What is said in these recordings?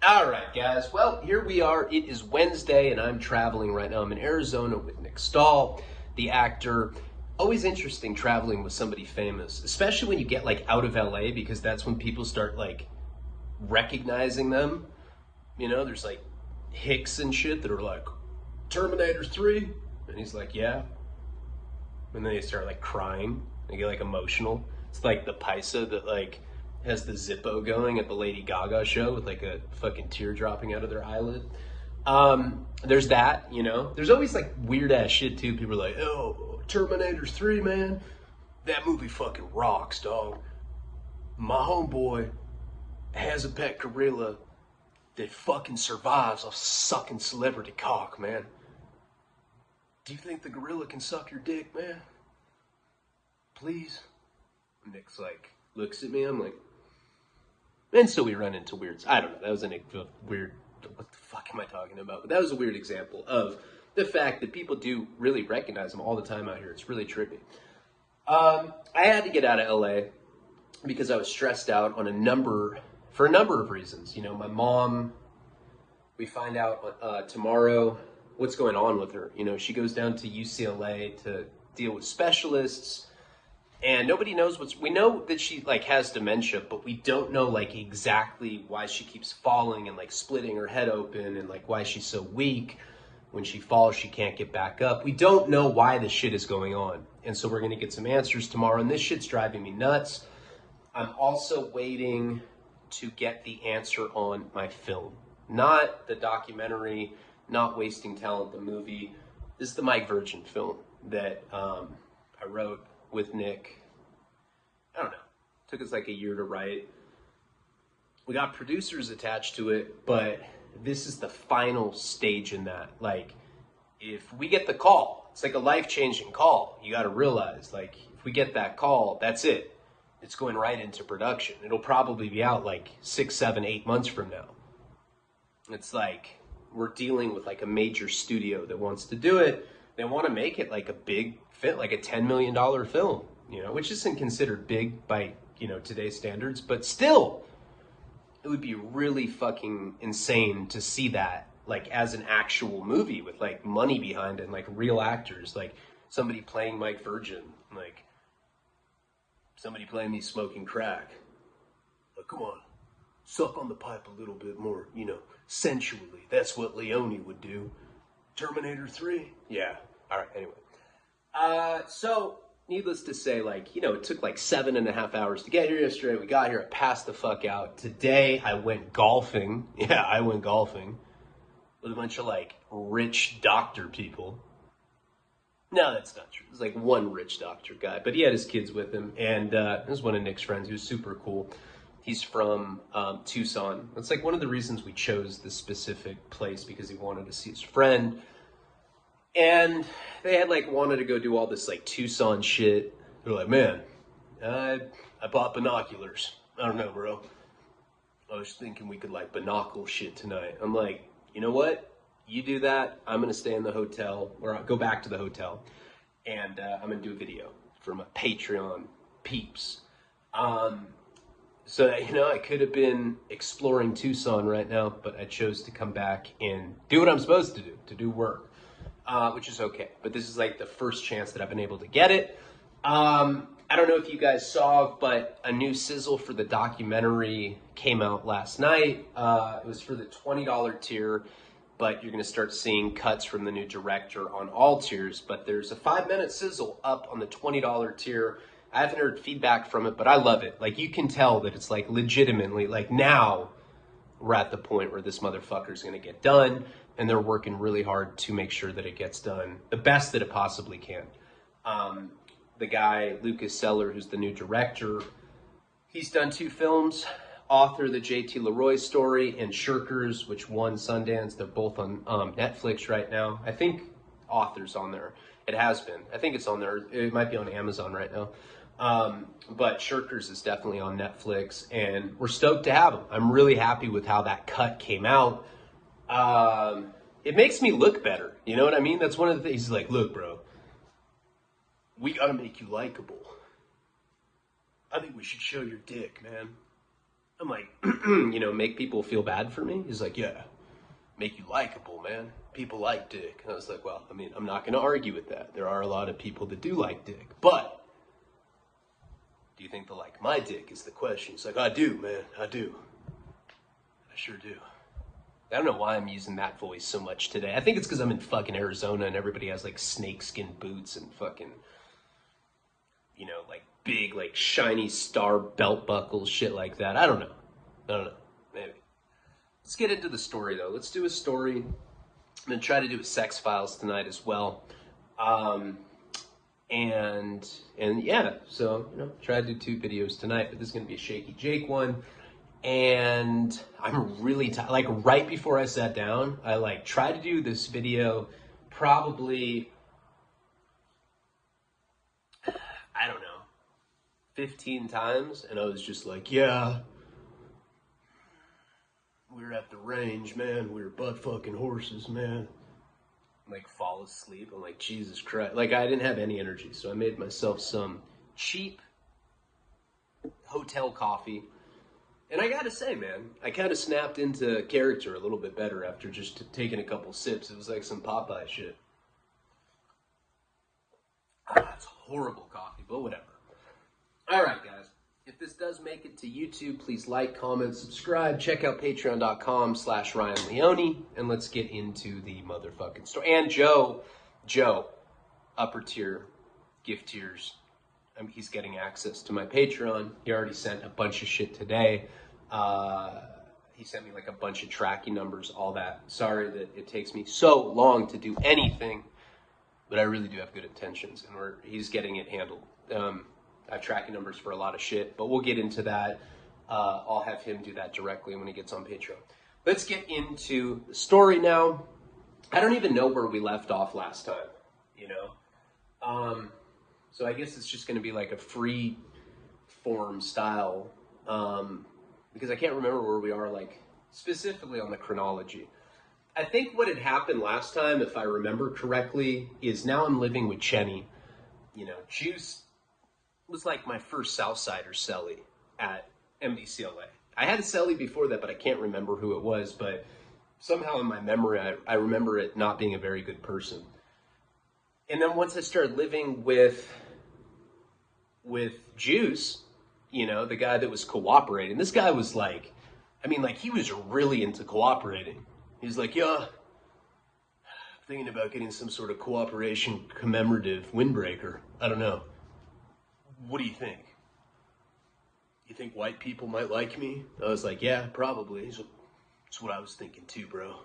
All right, guys. Well, here we are. It is Wednesday, and I'm traveling right now. I'm in Arizona with Nick Stahl, the actor. Always interesting traveling with somebody famous, especially when you get like out of LA, because that's when people start like recognizing them. You know, there's like hicks and shit that are like, Terminator 3. And he's like, yeah. And then they start like crying. They get like emotional. It's like the paisa that like has the Zippo going at the Lady Gaga show with like a fucking tear dropping out of their eyelid. There's that, you know. There's always like weird ass shit too. People are like, oh, Terminator 3, man. That movie fucking rocks, dog. My homeboy has a pet gorilla that fucking survives off sucking celebrity cock, man. Do you think the gorilla can suck your dick, man? Please? Nick's like, looks at me, I'm like, and so we run into weirds. I don't know, that was a weird, what the fuck am I talking about? But that was a weird example of the fact that people do really recognize him all the time out here. It's really trippy. I had to get out of LA because I was stressed out for a number of reasons. You know, my mom, we find out tomorrow what's going on with her. You know, she goes down to UCLA to deal with specialists, and nobody knows we know that she like has dementia, but we don't know like exactly why she keeps falling and like splitting her head open, and like why she's so weak. When she falls, she can't get back up. We don't know why this shit is going on. And so we're going to get some answers tomorrow, and this shit's driving me nuts. I'm also waiting to get the answer on my film. Not the documentary, not Wasting Talent, the movie. This is the Mike Virgin film that I wrote with Nick. I don't know. Took us like a year to write. We got producers attached to it, but this is the final stage in that. Like, if we get the call, it's like a life-changing call. You got to realize, like, if we get that call, that's it. It's going right into production. It'll probably be out like 6, 7, 8 months from now. It's like we're dealing with like a major studio that wants to do it. They want to make it like a big fit, like a $10 million film, you know, which isn't considered big by, you know, today's standards, but still, it would be really fucking insane to see that like as an actual movie with like money behind it and like real actors, like somebody playing Mike Virgin, like somebody playing me smoking crack. Like, come on, suck on the pipe a little bit more, you know, sensually. That's what Leone would do. Terminator 3? Yeah. All right, anyway. So, needless to say, like, you know, it took like 7.5 hours to get here yesterday. We got here, I passed the fuck out. Today, I went golfing. Yeah, I went golfing with a bunch of like rich doctor people. No, that's not true. There's like one rich doctor guy, but he had his kids with him, and this was one of Nick's friends. He was super cool. He's from Tucson. That's like one of the reasons we chose this specific place, because he wanted to see his friend. And they had like wanted to go do all this like Tucson shit. They're like, man, I bought binoculars. I don't know, bro. I was thinking we could like binocle shit tonight. I'm like, you know what? You do that. I'm going to stay in the hotel, or I'll go back to the hotel, and I'm going to do a video for my Patreon peeps. So, you know, I could have been exploring Tucson right now, but I chose to come back and do what I'm supposed to do work, which is okay. But this is like the first chance that I've been able to get it. I don't know if you guys saw, but a new sizzle for the documentary came out last night. It was for the $20 tier, but you're going to start seeing cuts from the new director on all tiers. But there's a 5-minute sizzle up on the $20 tier. I haven't heard feedback from it, but I love it. Like, you can tell that it's like legitimately, like, now we're at the point where this motherfucker's going to get done, and they're working really hard to make sure that it gets done the best that it possibly can. The guy, Lucas Seller, who's the new director, he's done 2 films, author the J.T. Leroy story and Shirkers, which won Sundance. They're both on Netflix right now. I think author's on there. It has been. I think it's on there. It might be on Amazon right now. But Shirkers is definitely on Netflix, and we're stoked to have him. I'm really happy with how that cut came out. It makes me look better. You know what I mean? That's one of the things. He's like, look, bro, we gotta make you likable. I think we should show your dick, man. I'm like, make people feel bad for me? He's like, yeah, make you likable, man. People like dick. And I was like, well, I mean, I'm not going to argue with that. There are a lot of people that do like dick. But do you think they'll like my dick is the question. He's like, I do, man. I do. I sure do. I don't know why I'm using that voice so much today. I think it's because I'm in fucking Arizona and everybody has like snakeskin boots and fucking, like big, like shiny star belt buckles, shit like that. I don't know. Maybe. Let's get into the story though. Let's do a story. I'm going to try to do a sex files tonight as well. And yeah, so, try to do 2 videos tonight, but this is going to be a Shaky Jake one. And I'm really tired. Like right before I sat down, I tried to do this video probably, I don't know, 15 times. And I was just like, yeah, we were at the range, man. We were butt fucking horses, man. Like fall asleep. I'm like, Jesus Christ. Like I didn't have any energy. So I made myself some cheap hotel coffee. And I gotta say, man, I kind of snapped into character a little bit better after just taking a couple sips. It was like some Popeye shit. It's horrible coffee, but whatever. All right, guys. If this does make it to YouTube, please like, comment, subscribe. Check out patreon.com/Ryan Leone. And let's get into the motherfucking story. And Joe, upper tier, gift tiers. He's getting access to my Patreon. He already sent a bunch of shit today. He sent me like a bunch of tracking numbers, all that. Sorry that it takes me so long to do anything, but I really do have good intentions, and he's getting it handled. I have tracking numbers for a lot of shit, but we'll get into that. I'll have him do that directly when he gets on Patreon. Let's get into the story now. I don't even know where we left off last time, So I guess it's just going to be like a free form style, because I can't remember where we are, like specifically on the chronology. I think what had happened last time, if I remember correctly, is now I'm living with Chenny. Juice was like my first Southsider celly at MDCLA. I had a celly before that, but I can't remember who it was, but somehow in my memory, I remember it not being a very good person. And then once I started living with Juice, the guy that was cooperating, this guy was like, he was really into cooperating. He's like, yeah, I'm thinking about getting some sort of cooperation commemorative windbreaker. I don't know. What do you think? You think white people might like me? I was like, yeah, probably. He's like, that's what I was thinking too, bro.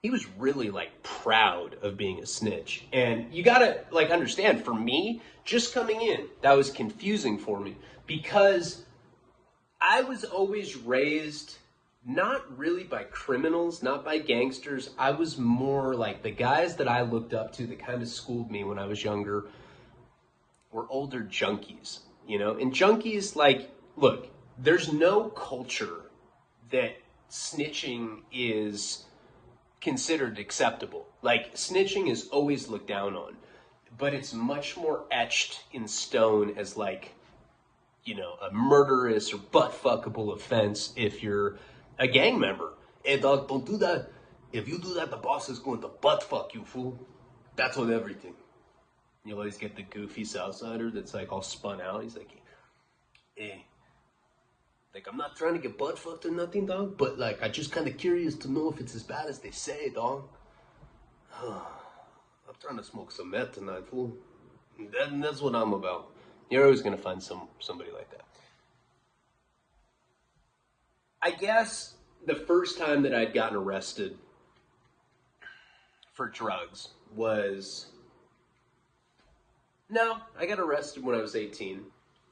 He was really proud of being a snitch. And you gotta understand, for me, just coming in, that was confusing for me because I was always raised not really by criminals, not by gangsters. I was more like the guys that I looked up to that kind of schooled me when I was younger were older junkies, And junkies, look, there's no culture that snitching is considered acceptable. Snitching is always looked down on, but it's much more etched in stone as a murderous or butt-fuckable offense if you're a gang member. Hey dog, don't do that. If you do that, the boss is going to butt-fuck you, fool. That's on everything. You'll always get the goofy Southsider that's all spun out. He's like, hey, I'm not trying to get butt fucked or nothing, dog, but I'm just kind of curious to know if it's as bad as they say, dog. I'm trying to smoke some meth tonight, fool. That's what I'm about. You're always gonna find somebody like that. I guess the first time that I'd gotten arrested for drugs was... No, I got arrested when I was 18.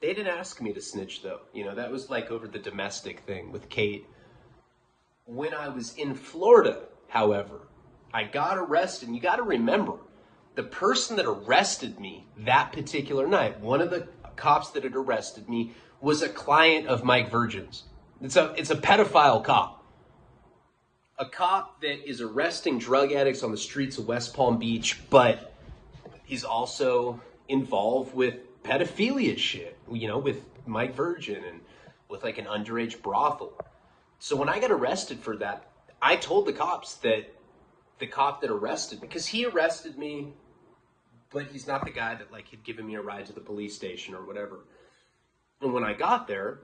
They didn't ask me to snitch, though. That was over the domestic thing with Kate. When I was in Florida, however, I got arrested. And you got to remember, the person that arrested me that particular night, one of the cops that had arrested me, was a client of Mike Virgin's. It's a pedophile cop. A cop that is arresting drug addicts on the streets of West Palm Beach, but he's also involved with pedophilia shit, with Mike Virgin and with like an underage brothel. So when I got arrested for that, I told the cops that the cop that arrested me, because he arrested me, but he's not the guy that like had given me a ride to the police station or whatever. And when I got there,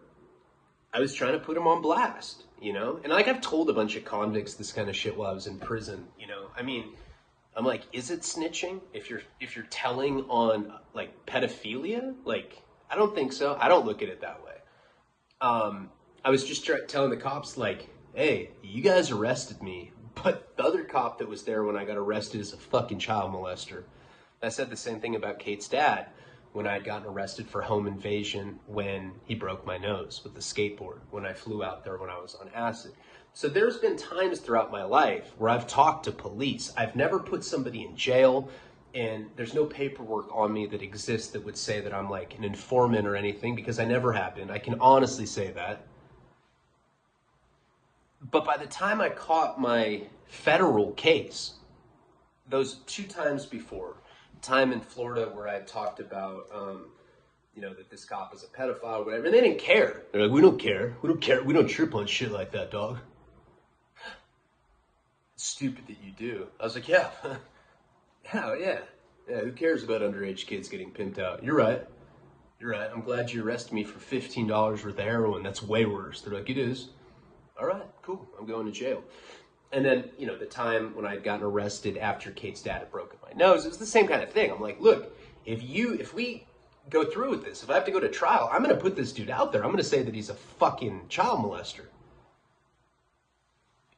I was trying to put him on blast, you know? And like I've told a bunch of convicts this kind of shit while I was in prison, you know? I mean, I'm like, is it snitching if you're telling on like pedophilia? Like, I don't think so. I don't look at it that way. I was just telling the cops like, hey, you guys arrested me, but the other cop that was there when I got arrested is a fucking child molester. I said the same thing about Kate's dad when I had gotten arrested for home invasion when he broke my nose with the skateboard, when I flew out there when I was on acid. So there's been times throughout my life where I've talked to police. I've never put somebody in jail, and there's no paperwork on me that exists that would say that I'm like an informant or anything, because I never have been. I can honestly say that. But by the time I caught my federal case, those 2 times before, time in Florida where I talked about, you know, that this cop is a pedophile or whatever, and they didn't care. They're like, we don't care. We don't care. We don't trip on shit like that, dog. It's stupid that you do. I was like, yeah. Hell yeah. Yeah, who cares about underage kids getting pimped out? You're right. You're right. I'm glad you arrested me for $15 worth of heroin. That's way worse. They're like, it is. All right, cool. I'm going to jail. And then, you know, the time when I had gotten arrested after Kate's dad had broken my nose, it was the same kind of thing. I'm like, look, if we go through with this, if I have to go to trial, I'm going to put this dude out there. I'm going to say that he's a fucking child molester.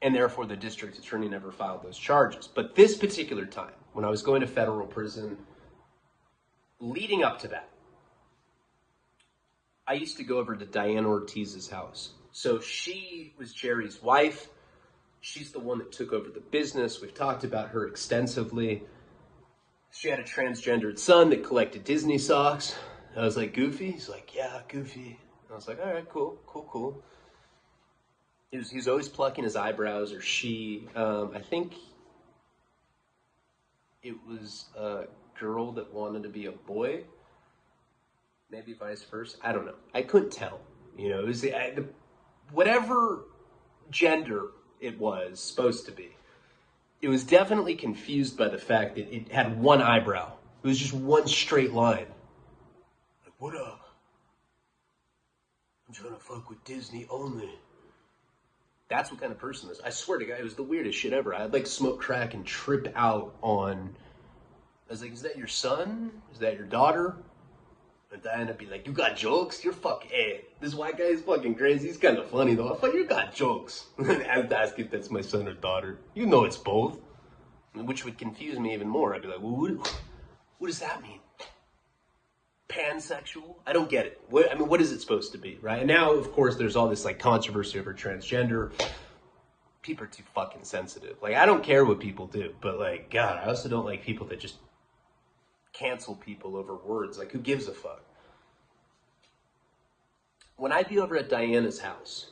And therefore, the district attorney never filed those charges. But this particular time, when I was going to federal prison, leading up to that, I used to go over to Diana Ortiz's house. So she was Jerry's wife. She's the one that took over the business. We've talked about her extensively. She had a transgendered son that collected Disney socks. I was like, Goofy? He's like, yeah, Goofy. I was like, all right, cool. He's always plucking his eyebrows, or she. I think it was a girl that wanted to be a boy. Maybe vice versa. I don't know. I couldn't tell. You know, it was whatever gender it was supposed to be. It was definitely confused by the fact that it had one eyebrow. It was just one straight line. Like, what up? I'm trying to fuck with Disney only. That's what kind of person this is. I swear to God, it was the weirdest shit ever. I'd like smoke crack and trip out on. I was like, is that your son? Is that your daughter? And Diana'd be like, you got jokes? You're fucking, hey, this white guy is fucking crazy. He's kind of funny though. I thought, you got jokes. I'd ask if that's my son or daughter. You know it's both. Which would confuse me even more. I'd be like, well, what does that mean? Pansexual? I don't get it. What is it supposed to be, right? And now, of course, there's all this like controversy over transgender. People are too fucking sensitive. Like, I don't care what people do, but like, God, I also don't like people that just cancel people over words. Like, who gives a fuck? When I'd be over at Diana's house,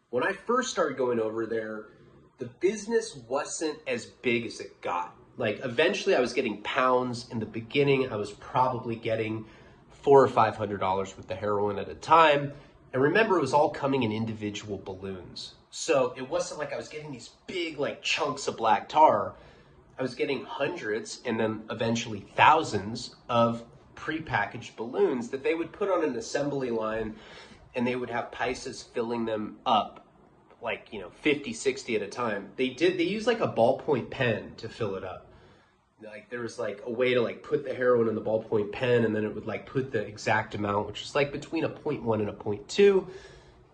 when I first started going over there, the business wasn't as big as it got. Like, eventually I was getting pounds. In the beginning, I was probably getting $400 or $500 worth of heroin at a time. And remember, it was all coming in individual balloons. So it wasn't like I was getting these big like chunks of black tar. I was getting hundreds and then eventually thousands of prepackaged balloons that they would put on an assembly line, and they would have Pisces filling them up like, 50, 60 at a time. They used like a ballpoint pen to fill it up. Like, there was like a way to like put the heroin in the ballpoint pen, and then it would like put the exact amount, which is like between a 0.1 and a 0.2.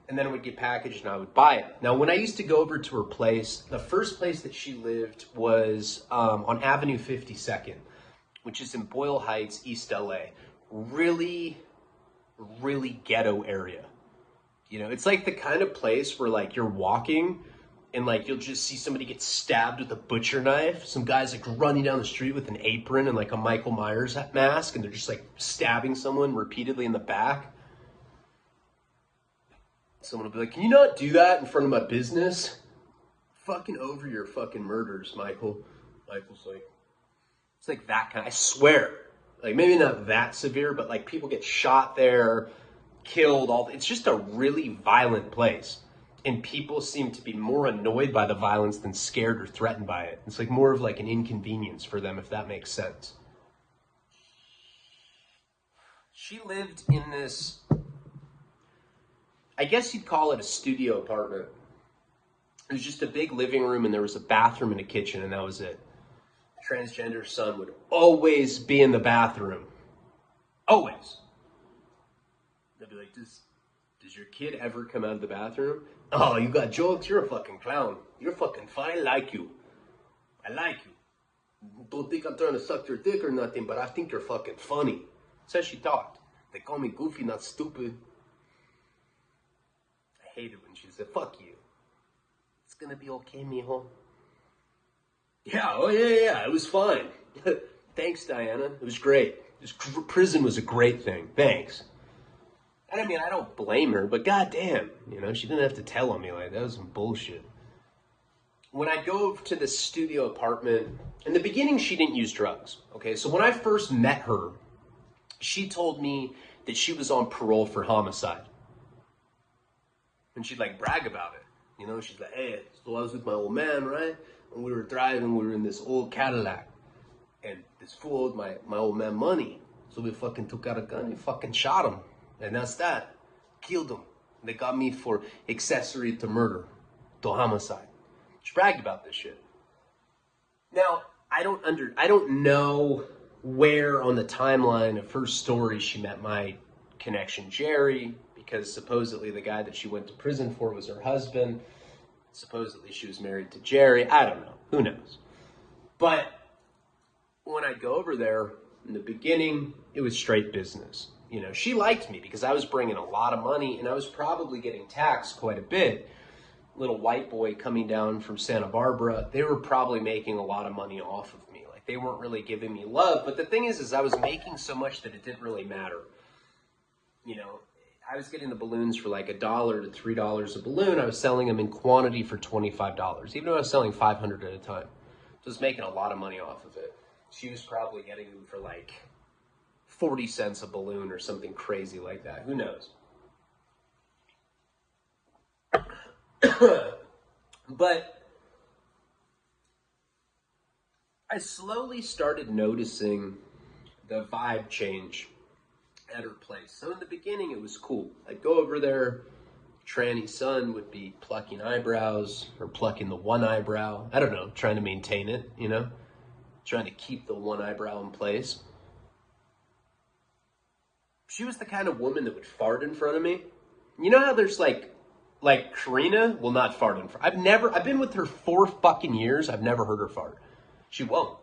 And then it would get packaged and I would buy it. Now, when I used to go over to her place, the first place that she lived was on Avenue 52nd, which is in Boyle Heights, East LA. Really, really ghetto area. It's like the kind of place where like you're walking and like you'll just see somebody get stabbed with a butcher knife. Some guy's like running down the street with an apron and like a Michael Myers mask, and they're just like stabbing someone repeatedly in the back. Someone will be like, can you not do that in front of my business? Fucking over your fucking murders, Michael. Michael's like, it's like that kind. I swear. Like, maybe not that severe, but like people get shot there. killed. It's just a really violent place. And people seem to be more annoyed by the violence than scared or threatened by it. It's like more of like an inconvenience for them, if that makes sense. She lived in this, I guess you'd call it a studio apartment. It was just a big living room and there was a bathroom and a kitchen and that was it. Transgender son would always be in the bathroom. Always. They'd be like, does your kid ever come out of the bathroom? Oh, you got jokes? You're a fucking clown. You're fucking fine. I like you. I like you. Don't think I'm trying to suck your dick or nothing, but I think you're fucking funny. That's how she talked. They call me goofy, not stupid. I hate it when she said, fuck you. It's gonna be okay, mijo. Yeah, oh yeah, it was fine. Thanks, Diana. It was great. Prison was a great thing. Thanks. And I mean, I don't blame her, but goddamn, she didn't have to tell on me like that was some bullshit. When I go to the studio apartment, in the beginning, she didn't use drugs. Okay, so when I first met her, she told me that she was on parole for homicide. And she'd like brag about it. She's like, hey, so I was with my old man, right? And we were driving, we were in this old Cadillac. And this fool owed my old man money. So we fucking took out a gun and fucking shot him. And that's that. Killed him. They got me for accessory to murder, to homicide. She bragged about this shit. Now, I don't know where on the timeline of her story she met my connection, Jerry, because supposedly the guy that she went to prison for was her husband. Supposedly she was married to Jerry. I don't know. Who knows? But when I go over there, in the beginning, it was straight business. She liked me because I was bringing a lot of money and I was probably getting taxed quite a bit. Little white boy coming down from Santa Barbara, they were probably making a lot of money off of me. Like they weren't really giving me love. But the thing is I was making so much that it didn't really matter. I was getting the balloons for like $1 to $3 a balloon. I was selling them in quantity for $25, even though I was selling 500 at a time. So I was making a lot of money off of it. She was probably getting them for like 40 cents a balloon or something crazy like that. Who knows? But I slowly started noticing the vibe change at her place. So in the beginning, it was cool. I'd go over there, tranny son would be plucking eyebrows or plucking the one eyebrow. I don't know, trying to maintain it, trying to keep the one eyebrow in place. She was the kind of woman that would fart in front of me. You know how there's like Karina will not fart in front. I've been with her 4 fucking years. I've never heard her fart. She won't.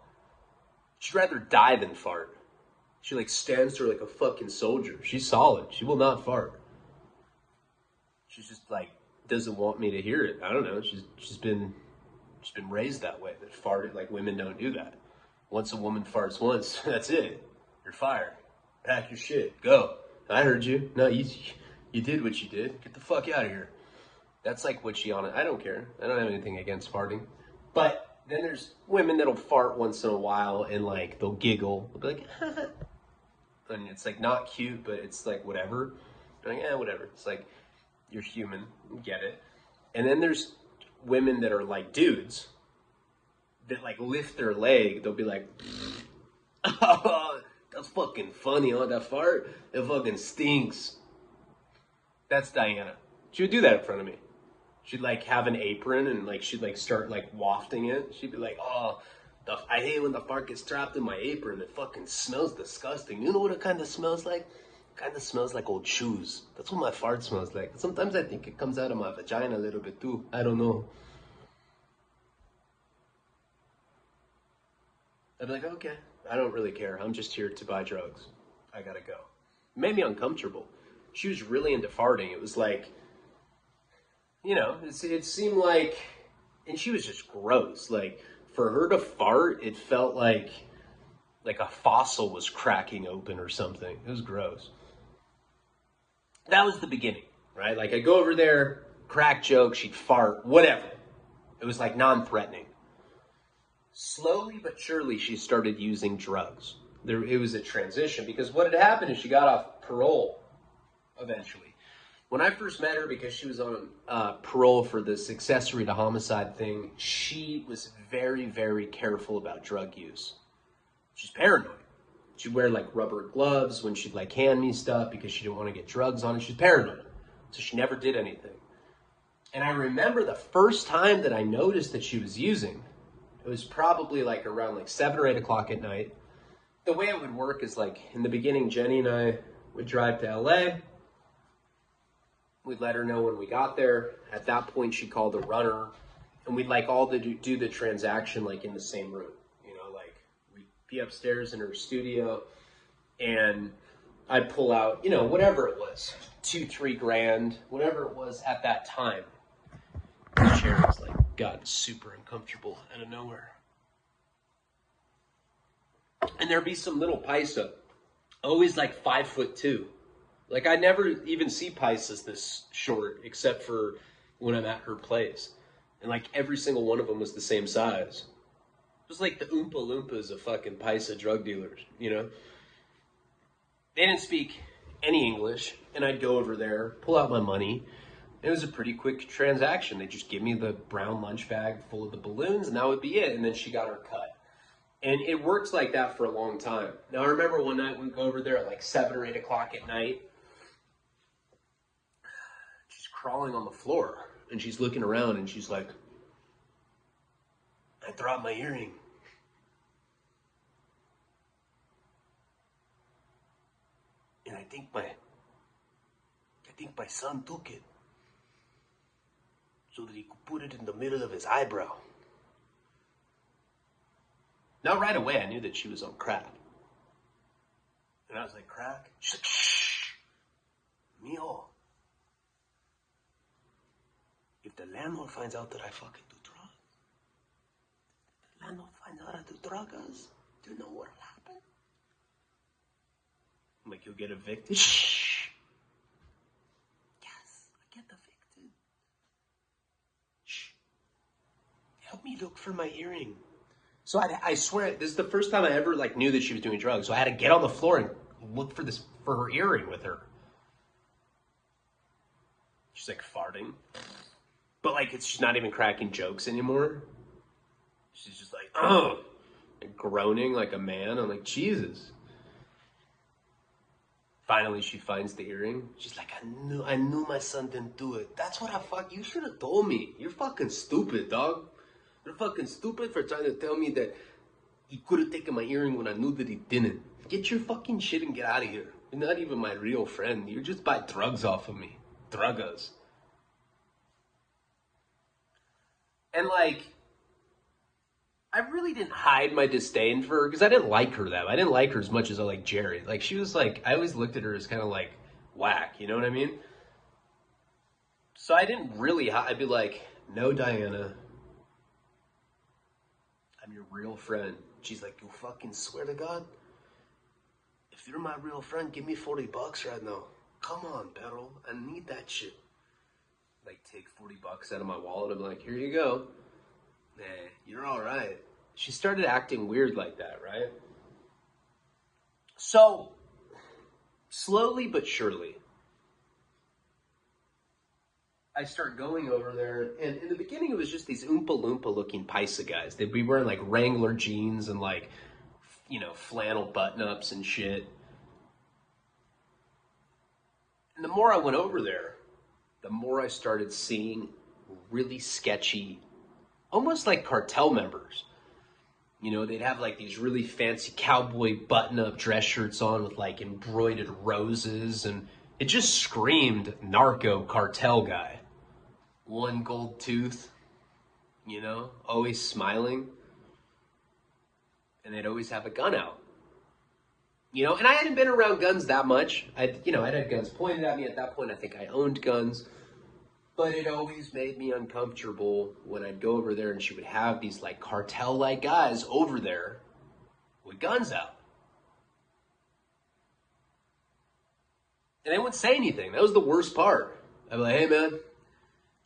She'd rather die than fart. She like stands there like a fucking soldier. She's solid. She will not fart. She's just like doesn't want me to hear it. I don't know. She's been raised that way. That farted like women don't do that. Once a woman farts once, that's it. You're fired. Pack your shit. Go. I heard you. No, you did what you did. Get the fuck out of here. That's like what she on it. I don't care. I don't have anything against farting. But then there's women that'll fart once in a while and like they'll giggle. They'll be like, and it's like not cute, but it's like whatever. They're like, whatever. It's like you're human. You get it. And then there's women that are like dudes that like lift their leg. They'll be like, oh, that's fucking funny, huh? That fart? It fucking stinks. That's Diana. She would do that in front of me. She'd like have an apron and like she'd like start like wafting it. She'd be like, oh, I hate when the fart gets trapped in my apron. It fucking smells disgusting. You know what it kind of smells like? It kind of smells like old shoes. That's what my fart smells like. Sometimes I think it comes out of my vagina a little bit too. I don't know. I'd be like, okay, I don't really care. I'm just here to buy drugs. I gotta go. It made me uncomfortable. She was really into farting. It was like, it seemed like, and she was just gross. Like, for her to fart, it felt like a fossil was cracking open or something. It was gross. That was the beginning, right? Like, I go over there, crack joke, she'd fart, whatever. It was like non-threatening. Slowly but surely, she started using drugs. It was a transition because what had happened is she got off parole. eventually. When I first met her, because she was on parole for this accessory to homicide thing, she was very, very careful about drug use. She's paranoid. She'd wear like rubber gloves when she'd like hand me stuff because she didn't want to get drugs on it. She's paranoid. So she never did anything. And I remember the first time that I noticed that she was using, it was probably like around like 7 or 8 o'clock at night. The way it would work is like in the beginning, Jenny and I would drive to LA. We'd let her know when we got there. At that point, she'd call the runner, and we'd like all do the transaction like in the same room. You know, like we'd be upstairs in her studio, and I'd pull out, you know, whatever it was, $2-3 grand, whatever it was at that time. The chair was like gotten super uncomfortable out of nowhere. And there'd be some little paisa, always like 5'2". Like I never even see paisas this short, except for when I'm at her place. And like every single one of them was the same size. It was like the Oompa Loompas of fucking paisa drug dealers, you know? They didn't speak any English, and I'd go over there, pull out my money. It was a pretty quick transaction. They'd just give me the brown lunch bag full of the balloons, and that would be it. And then she got her cut. And it works like that for a long time. Now, I remember one night we'd go over there at like 7 or 8 o'clock at night. She's crawling on the floor, and she's looking around, and she's like, I dropped my earring. And I think my son took it so that he could put it in the middle of his eyebrow. Now, right away, I knew that she was on crack. And I was like, crack? She's like, shh, mijo. If the landlord finds out that I fucking do drugs, if the landlord finds out I do drugs, do you know what'll happen? I'm like, you'll get evicted? Shh. Yes, I get evicted. Shh. Help me look for my earring. So I swear, this is the first time I ever like knew that she was doing drugs. So I had to get on the floor and look for her earring with her. She's like farting, but like she's not even cracking jokes anymore. She's just like, oh, and groaning like a man. I'm like, Jesus. Finally, she finds the earring. She's like, I knew my son didn't do it. That's what you should have told me. You're fucking stupid, dog. You're fucking stupid for trying to tell me that he could have taken my earring when I knew that he didn't. Get your fucking shit and get out of here. You're not even my real friend. You just buy drugs off of me. Drugas. And like, I really didn't hide my disdain for her because I didn't like her that much. I didn't like her as much as I like Jerry. Like, she was like, I always looked at her as kind of like whack, you know what I mean? So I didn't really hide. I'd be like, no, Diana. I'm your real friend. She's like, you fucking swear to God? If you're my real friend, give me $40 right now. Come on, Perro. I need that shit. Like, take $40 out of my wallet. I'm like, here you go. Nah, you're all right. She started acting weird like that, right? So, slowly but surely, I start going over there, and in the beginning it was just these Oompa Loompa looking paisa guys. They'd be wearing like Wrangler jeans and like, you know, flannel button-ups and shit. And the more I went over there, the more I started seeing really sketchy, almost like cartel members. You know, they'd have like these really fancy cowboy button-up dress shirts on with like embroidered roses, and it just screamed narco cartel guy. One gold tooth, you know, always smiling. And they'd always have a gun out. You know, and I hadn't been around guns that much. I'd had guns pointed at me at that point. I think I owned guns. But it always made me uncomfortable when I'd go over there and she would have these like cartel-like guys over there with guns out. And they wouldn't say anything. That was the worst part. I'd be like, hey man,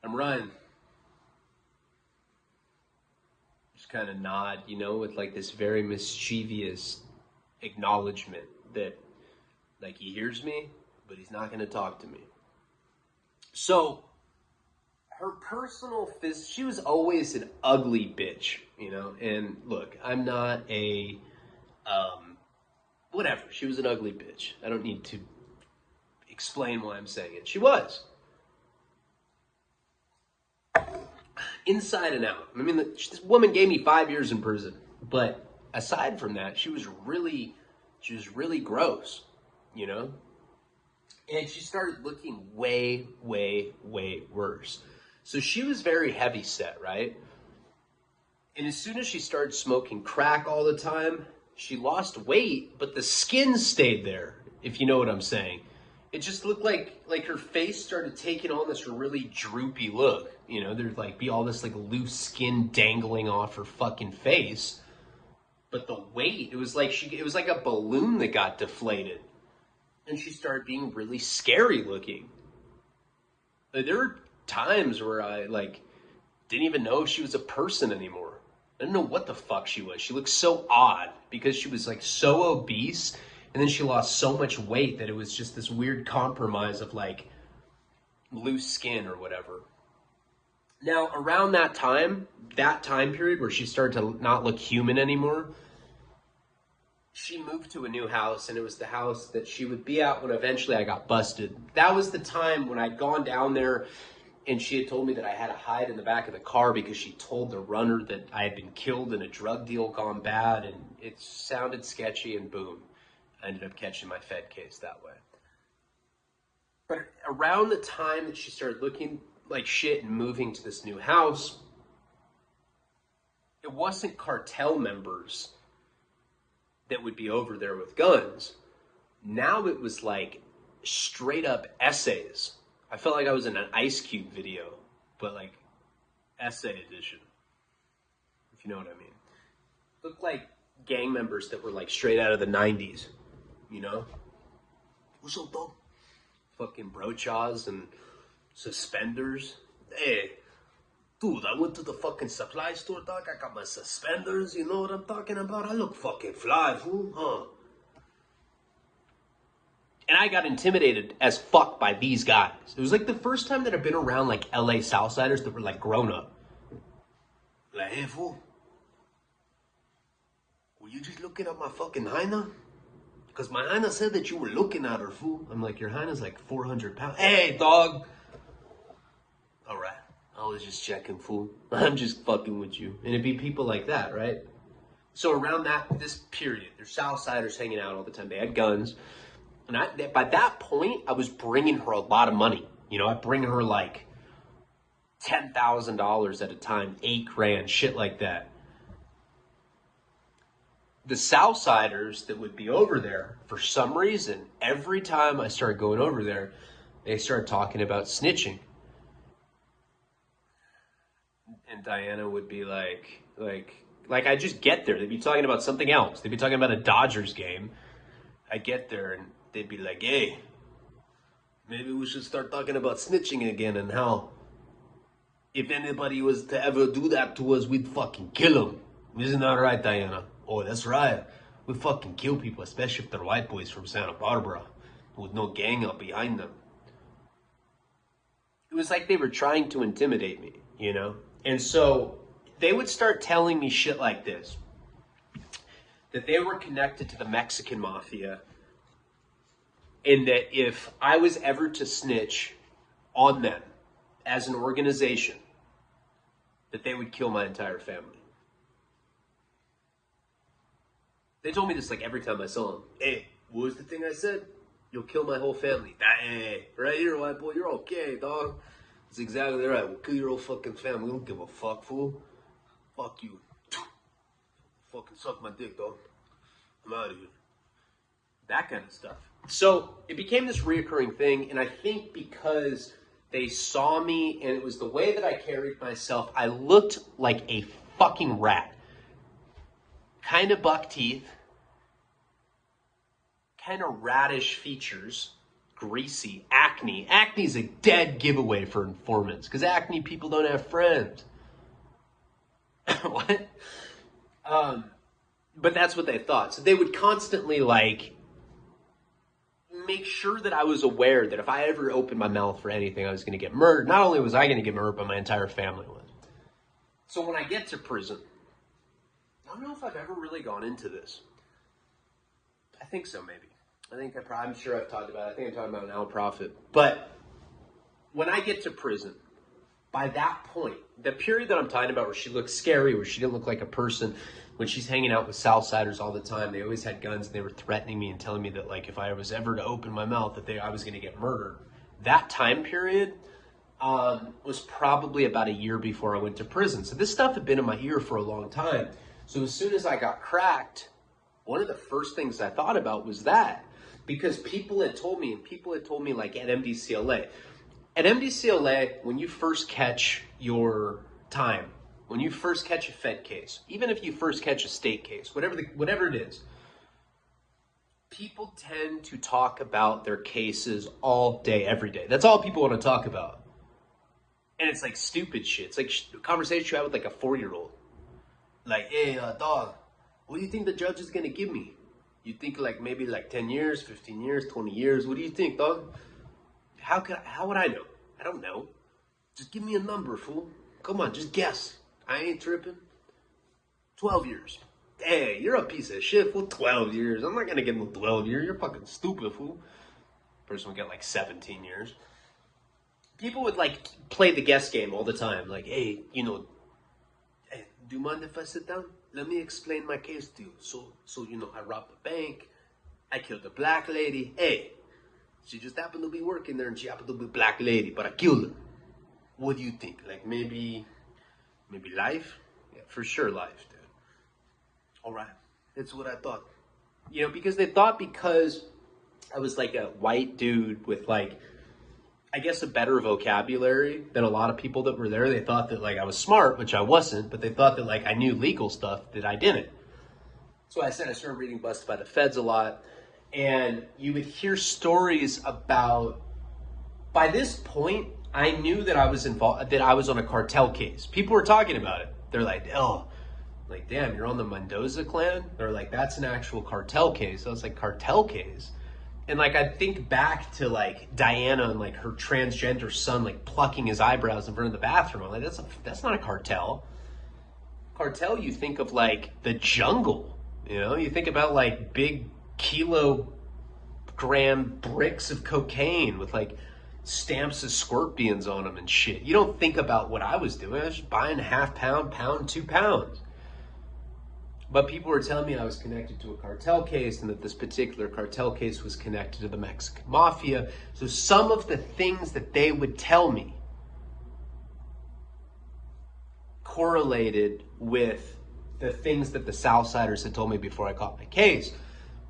I'm Ryan. Just kind of nod, you know, with like this very mischievous acknowledgement that like he hears me. but he's not going to talk to me. So her personal she was always an ugly bitch, you know? And look, I'm not a, whatever. She was an ugly bitch. I don't need to explain why I'm saying it. She was. Inside and out. I mean, this woman gave me 5 years in prison. But aside from that, she was really gross, you know? And she started looking way, way, way worse. So she was very heavy set, right? And as soon as she started smoking crack all the time, she lost weight, but the skin stayed there, if you know what I'm saying. It just looked like her face started taking on this really droopy look. You know, there'd like be all this like loose skin dangling off her fucking face. But the weight, it was like a balloon that got deflated. And she started being really scary looking. There were times where I didn't even know if she was a person anymore. I didn't know what the fuck she was. She looked so odd because she was like so obese, and then she lost so much weight that it was just this weird compromise of like loose skin or whatever. Now, around that time period where she started to not look human anymore, she moved to a new house, and it was the house that she would be at when eventually I got busted. That was the time when I'd gone down there, and she had told me that I had to hide in the back of the car because she told the runner that I had been killed in a drug deal gone bad, and it sounded sketchy, and boom, I ended up catching my Fed case that way. But around the time that she started looking like shit and moving to this new house, it wasn't cartel members that would be over there with guns. Now it was like straight up essays. I felt like I was in an Ice Cube video, but like essay edition, if you know what I mean. Looked like gang members that were like straight out of the 90s, you know? What's up, dog? Fucking brochas and suspenders. Hey, dude, I went to the fucking supply store, dog. I got my suspenders, you know what I'm talking about? I look fucking fly, fool, huh? And I got intimidated as fuck by these guys. It was like the first time that I've been around like LA Southsiders that were like grown up. Like, hey, fool, were you just looking at my fucking hyena? Because my hyena said that you were looking at her, fool. I'm like, your hyena's like 400 pounds. Hey, dog. All right. I was just checking, fool. I'm just fucking with you. And it'd be people like that, right? So around this period, there's Southsiders hanging out all the time. They had guns. And by that point, I was bringing her a lot of money. You know, I'd bring her like $10,000 at a time, $8,000, shit like that. The Southsiders that would be over there, for some reason, every time I started going over there, they started talking about snitching. And Diana would be like I just get there. They'd be talking about something else. They'd be talking about a Dodgers game. I get there and they'd be like, hey, maybe we should start talking about snitching again and how if anybody was to ever do that to us, we'd fucking kill them. Isn't that right, Diana? Oh, that's right. We fucking kill people, especially if they're white boys from Santa Barbara with no gang up behind them. It was like they were trying to intimidate me, you know? And so they would start telling me shit like this, that they were connected to the Mexican mafia, and that if I was ever to snitch on them as an organization, that they would kill my entire family. They told me this like every time I saw them. Hey, what was the thing I said? You'll kill my whole family. Hey, right here, white boy, you're okay, dog. That's exactly right. We'll kill your whole fucking family. We don't give a fuck, fool. Fuck you. Fucking suck my dick, dog. I'm out of here. That kind of stuff. So it became this reoccurring thing, and I think because they saw me and it was the way that I carried myself, I looked like a fucking rat. Kind of buck teeth, kind of radish features, greasy, acne. Acne's a dead giveaway for informants because acne people don't have friends. What? But that's what they thought. So they would constantly like make sure that I was aware that if I ever opened my mouth for anything, I was going to get murdered. Not only was I going to get murdered, but my entire family was. So when I get to prison, I don't know if I've ever really gone into this. I think so, maybe. I'm sure I've talked about it. I think I'm talking about an Al Prophet. But when I get to prison, by that point, the period that I'm talking about where she looked scary, where she didn't look like a person, when she's hanging out with Southsiders all the time, they always had guns and they were threatening me and telling me that, like, if I was ever to open my mouth, that I was going to get murdered. That time period was probably about a year before I went to prison. So this stuff had been in my ear for a long time. So as soon as I got cracked, one of the first things I thought about was that. Because people had told me like at MDCLA. At MDCLA, when you first catch your time, when you first catch a Fed case, even if you first catch a state case, whatever it is, people tend to talk about their cases all day, every day. That's all people want to talk about. And it's like stupid shit. It's like a conversation you have with like a 4-year-old. Like, hey, dog, what do you think the judge is going to give me? You think like maybe like 10 years, 15 years, 20 years? What do you think, dog? How would I know? I don't know. Just give me a number, fool. Come on, just guess. I ain't tripping. 12 years. Hey, you're a piece of shit, fool. 12 years. I'm not going to give him 12 years. You're fucking stupid, fool. Person would get like 17 years. People would like play the guess game all the time. Like, hey, hey, do you mind if I sit down? Let me explain my case to you. So I robbed a bank. I killed a black lady. Hey, she just happened to be working there and she happened to be a black lady, but I killed her. What do you think? Like maybe life? Yeah, for sure life, dude. All right. That's what I thought. Because they thought because I was like a white dude with like, I guess a better vocabulary than a lot of people that were there. They thought that like I was smart, which I wasn't, but they thought that like I knew legal stuff that I didn't. So I started reading Busted by the Feds a lot, and you would hear stories about, by this point, I knew that I was involved, that I was on a cartel case. People were talking about it. They're like, oh, like, damn, you're on the Mendoza clan? They're like, that's an actual cartel case. I was like, cartel case? And like I think back to like Diana and like her transgender son like plucking his eyebrows in front of the bathroom. I'm like, that's not a cartel. Cartel, you think of like the jungle. You think about like big kilogram bricks of cocaine with like stamps of scorpions on them and shit. You don't think about what I was doing. I was just buying a half pound, 2 pounds. But people were telling me I was connected to a cartel case and that this particular cartel case was connected to the Mexican mafia. So some of the things that they would tell me correlated with the things that the Southsiders had told me before I caught my case.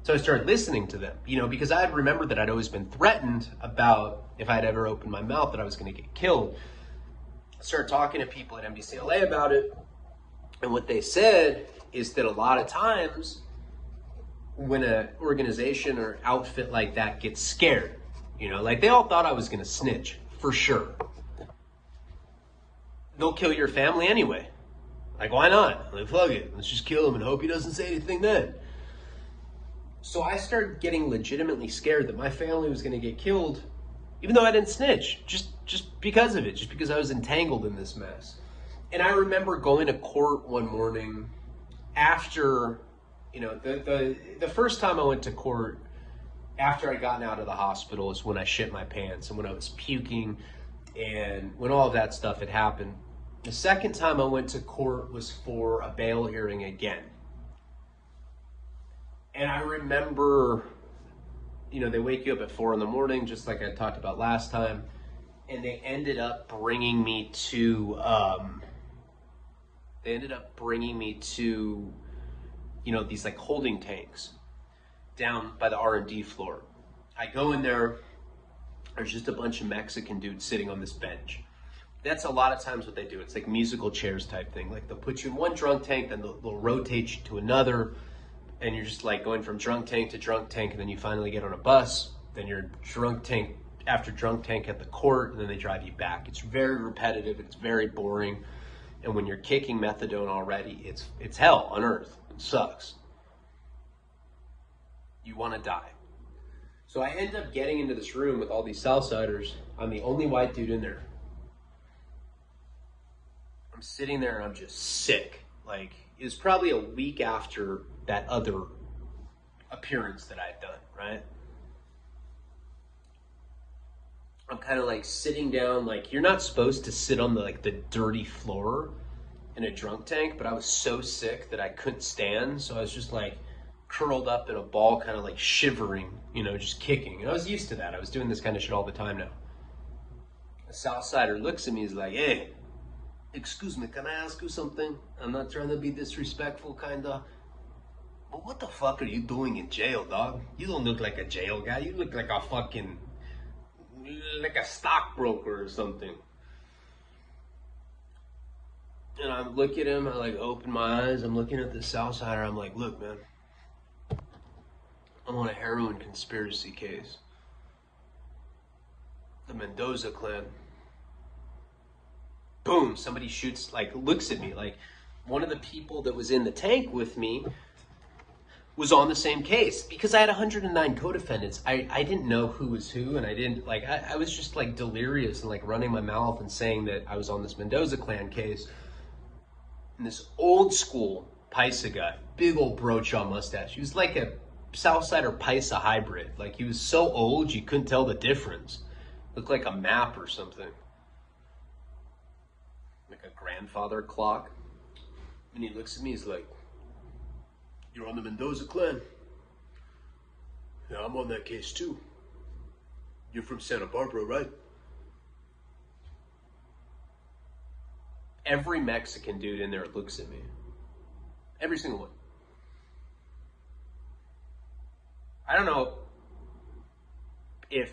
So I started listening to them, because I had remembered that I'd always been threatened about if I'd ever opened my mouth that I was going to get killed. I started talking to people at MDCLA about it. And what they said is that a lot of times when an organization or outfit like that gets scared, like they all thought I was going to snitch, for sure. They'll kill your family anyway. Like, why not? Like, fuck it. Let's just kill him and hope he doesn't say anything then. So I started getting legitimately scared that my family was going to get killed, even though I didn't snitch, just because of it, just because I was entangled in this mess. And I remember going to court one morning after, the first time I went to court after I'd gotten out of the hospital is when I shit my pants and when I was puking and when all of that stuff had happened. The second time I went to court was for a bail hearing again. And I remember, they wake you up at 4 a.m, just like I talked about last time. And they ended up bringing me to, these like holding tanks down by the R&D floor. I go in there, there's just a bunch of Mexican dudes sitting on this bench. That's a lot of times what they do. It's like musical chairs type thing. Like they'll put you in one drunk tank, then they'll rotate you to another, and you're just like going from drunk tank to drunk tank, and then you finally get on a bus, then you're drunk tank after drunk tank at the court, and then they drive you back. It's very repetitive, it's very boring, and when you're kicking methadone already, it's hell on earth. It sucks. You want to die. So I end up getting into this room with all these Southsiders. I'm the only white dude in there. I'm sitting there and I'm just sick. Like, it was probably a week after that other appearance that I had done, right? I'm kind of like sitting down, like, you're not supposed to sit on the dirty floor in a drunk tank, but I was so sick that I couldn't stand. So I was just like curled up in a ball, kind of like shivering, you know, just kicking. And I was used to that. I was doing this kind of shit all the time now. A Southsider looks at me, he's like, hey, excuse me, can I ask you something? I'm not trying to be disrespectful, kinda. But what the fuck are you doing in jail, dog? You don't look like a jail guy. You look like a stockbroker or something. And I look at him, I like open my eyes, I'm looking at the Southsider, I'm like, look, man, I'm on a heroin conspiracy case. The Mendoza clan. Boom, somebody shoots, like, looks at me. Like, one of the people that was in the tank with me was on the same case. Because I had 109 co-defendants, I didn't know who was who, and I didn't, like, I was just, like, delirious and, like, running my mouth and saying that I was on this Mendoza clan case. And this old school Paisa guy, big old broach-on mustache. He was like a Southsider Paisa hybrid. Like, he was so old, you couldn't tell the difference. Looked like a map or something. Like a grandfather clock. And he looks at me, he's like, you're on the Mendoza clan? Yeah, I'm on that case too. You're from Santa Barbara, right? Every Mexican dude in there looks at me. Every single one. I don't know if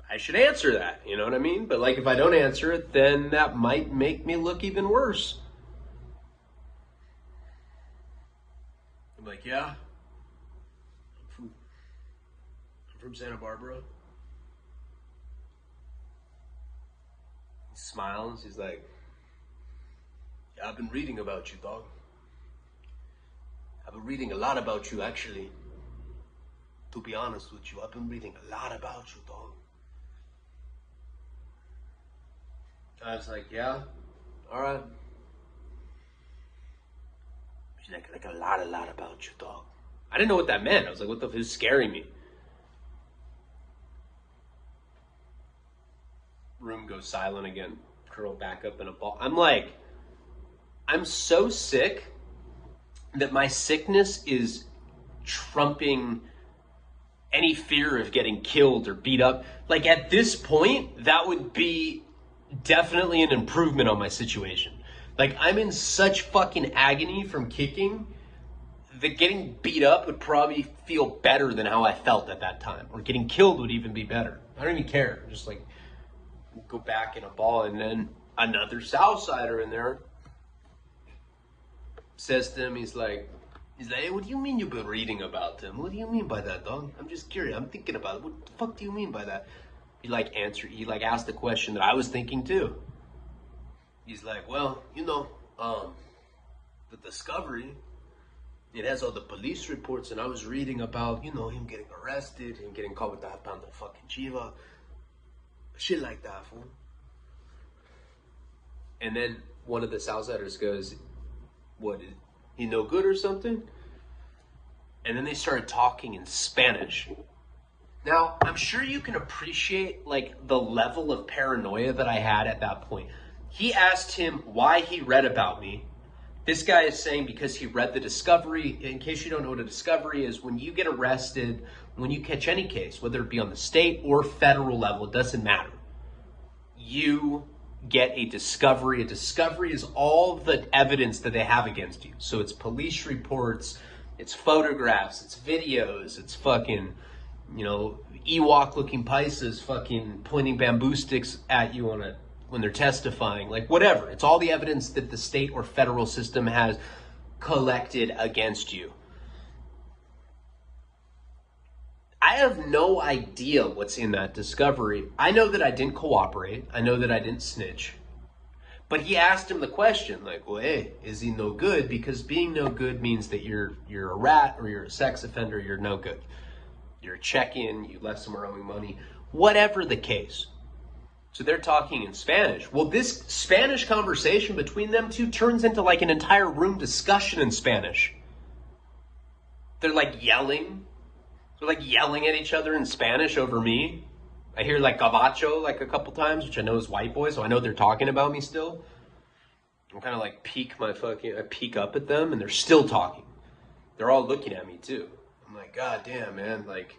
I should answer that, you know what I mean? But like, if I don't answer it, then that might make me look even worse. I'm like, yeah, I'm from Santa Barbara. He smiles, he's like, yeah, I've been reading about you, dog. I've been reading a lot about you, actually. To be honest with you, I've been reading a lot about you, dog. I was like, yeah, all right. He's like a lot about you, dog. I didn't know what that meant. I was like, what the f is scaring me? Room goes silent again. Curl back up in a ball. I'm like, I'm so sick that my sickness is trumping any fear of getting killed or beat up. Like, at this point, that would be definitely an improvement on my situation. Like, I'm in such fucking agony from kicking that getting beat up would probably feel better than how I felt at that time. Or getting killed would even be better. I don't even care. Just like go back in a ball. And then another Southsider in there says to him, he's like, hey, what do you mean you've been reading about them? What do you mean by that, dog? I'm just curious. I'm thinking about it. What the fuck do you mean by that? He asked the question that I was thinking too. He's like, well, you know, the Discovery, it has all the police reports, and I was reading about, you know, him getting arrested, him getting caught with that pound of fucking chiva, shit like that, fool. And then one of the Southsiders goes, what, is he no good or something? And then they started talking in Spanish. Now, I'm sure you can appreciate, like, the level of paranoia that I had at that point. He asked him why he read about me. This guy is saying because he read the Discovery. In case you don't know what a Discovery is, when you get arrested, when you catch any case, whether it be on the state or federal level, it doesn't matter. You get a discovery. A discovery is all the evidence that they have against you. So it's police reports, it's photographs, it's videos, it's fucking, you know, Ewok-looking Paisas fucking pointing bamboo sticks at you on when they're testifying, like whatever. It's all the evidence that the state or federal system has collected against you. I have no idea what's in that discovery. I know that I didn't cooperate. I know that I didn't snitch. But he asked him the question, like, well, hey, is he no good? Because being no good means that you're a rat or you're a sex offender, you're no good. you're a check-in, you left somewhere owing money, whatever the case. So they're talking in Spanish. Well, this Spanish conversation between them two turns into like an entire room discussion in Spanish. They're like yelling. They're like yelling at each other in Spanish over me. I hear like gabacho like a couple times, which I know is white boy, so I know they're talking about me still. I'm kind of like I peek up at them and they're still talking. They're all looking at me too. I'm like, God damn, man, like.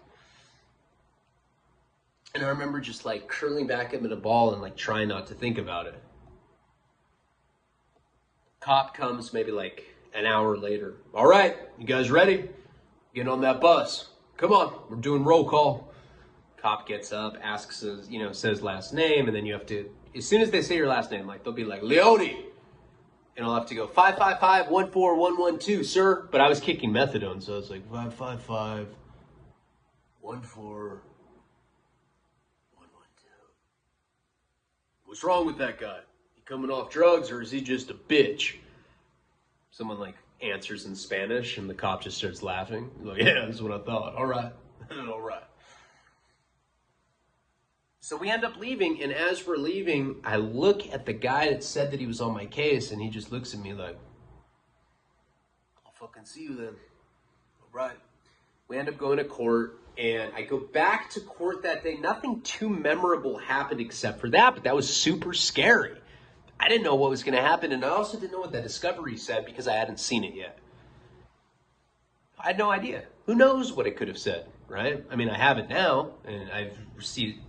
And I remember just like curling back up in a ball and like trying not to think about it. Cop comes maybe like an hour later. All right, you guys ready? Get on that bus. Come on, we're doing roll call. Cop gets up, asks us, says last name, and then you have to, as soon as they say your last name, like they'll be like, Leone. And I'll have to go 555-14112, sir. But I was kicking methadone, so it's like 555-14112. What's wrong with that guy? He coming off drugs or is he just a bitch? Someone like answers in Spanish and the cop just starts laughing. He's like, yeah, that's what I thought. All right. All right. So we end up leaving, and as we're leaving, I look at the guy that said that he was on my case, and he just looks at me like, I'll fucking see you then. All right. We end up going to court, and I go back to court that day. Nothing too memorable happened except for that, but that was super scary. I didn't know what was going to happen, and I also didn't know what that discovery said because I hadn't seen it yet. I had no idea. Who knows what it could have said, right? I mean, I have it now, and I've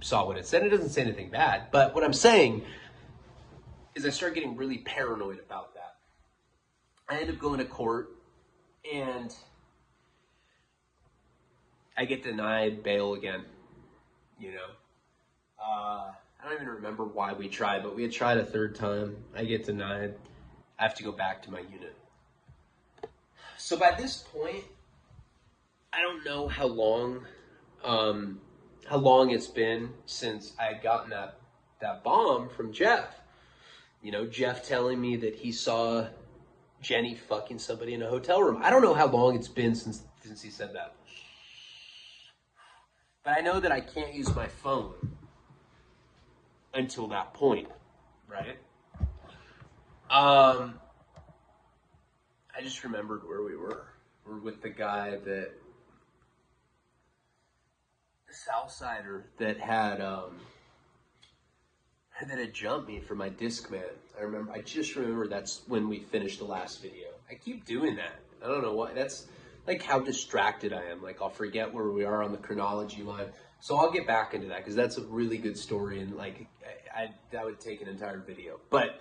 saw what it said. It doesn't say anything bad, but what I'm saying is I start getting really paranoid about that. I end up going to court, and I get denied bail again, I don't even remember why we tried, but we had tried a third time. I get denied. I have to go back to my unit. So by this point, I don't know how long it's been since I had gotten that bomb from Jeff. Jeff telling me that he saw Jenny fucking somebody in a hotel room. I don't know how long it's been since he said that. But I know that I can't use my phone until that point, right? I just remembered where we were. We're with the guy the Southsider that had jumped me for my Discman. I just remember that's when we finished the last video. I keep doing that. I don't know why. That's like how distracted I am. Like I'll forget where we are on the chronology line. So I'll get back into that because that's a really good story, and like that would take an entire video. But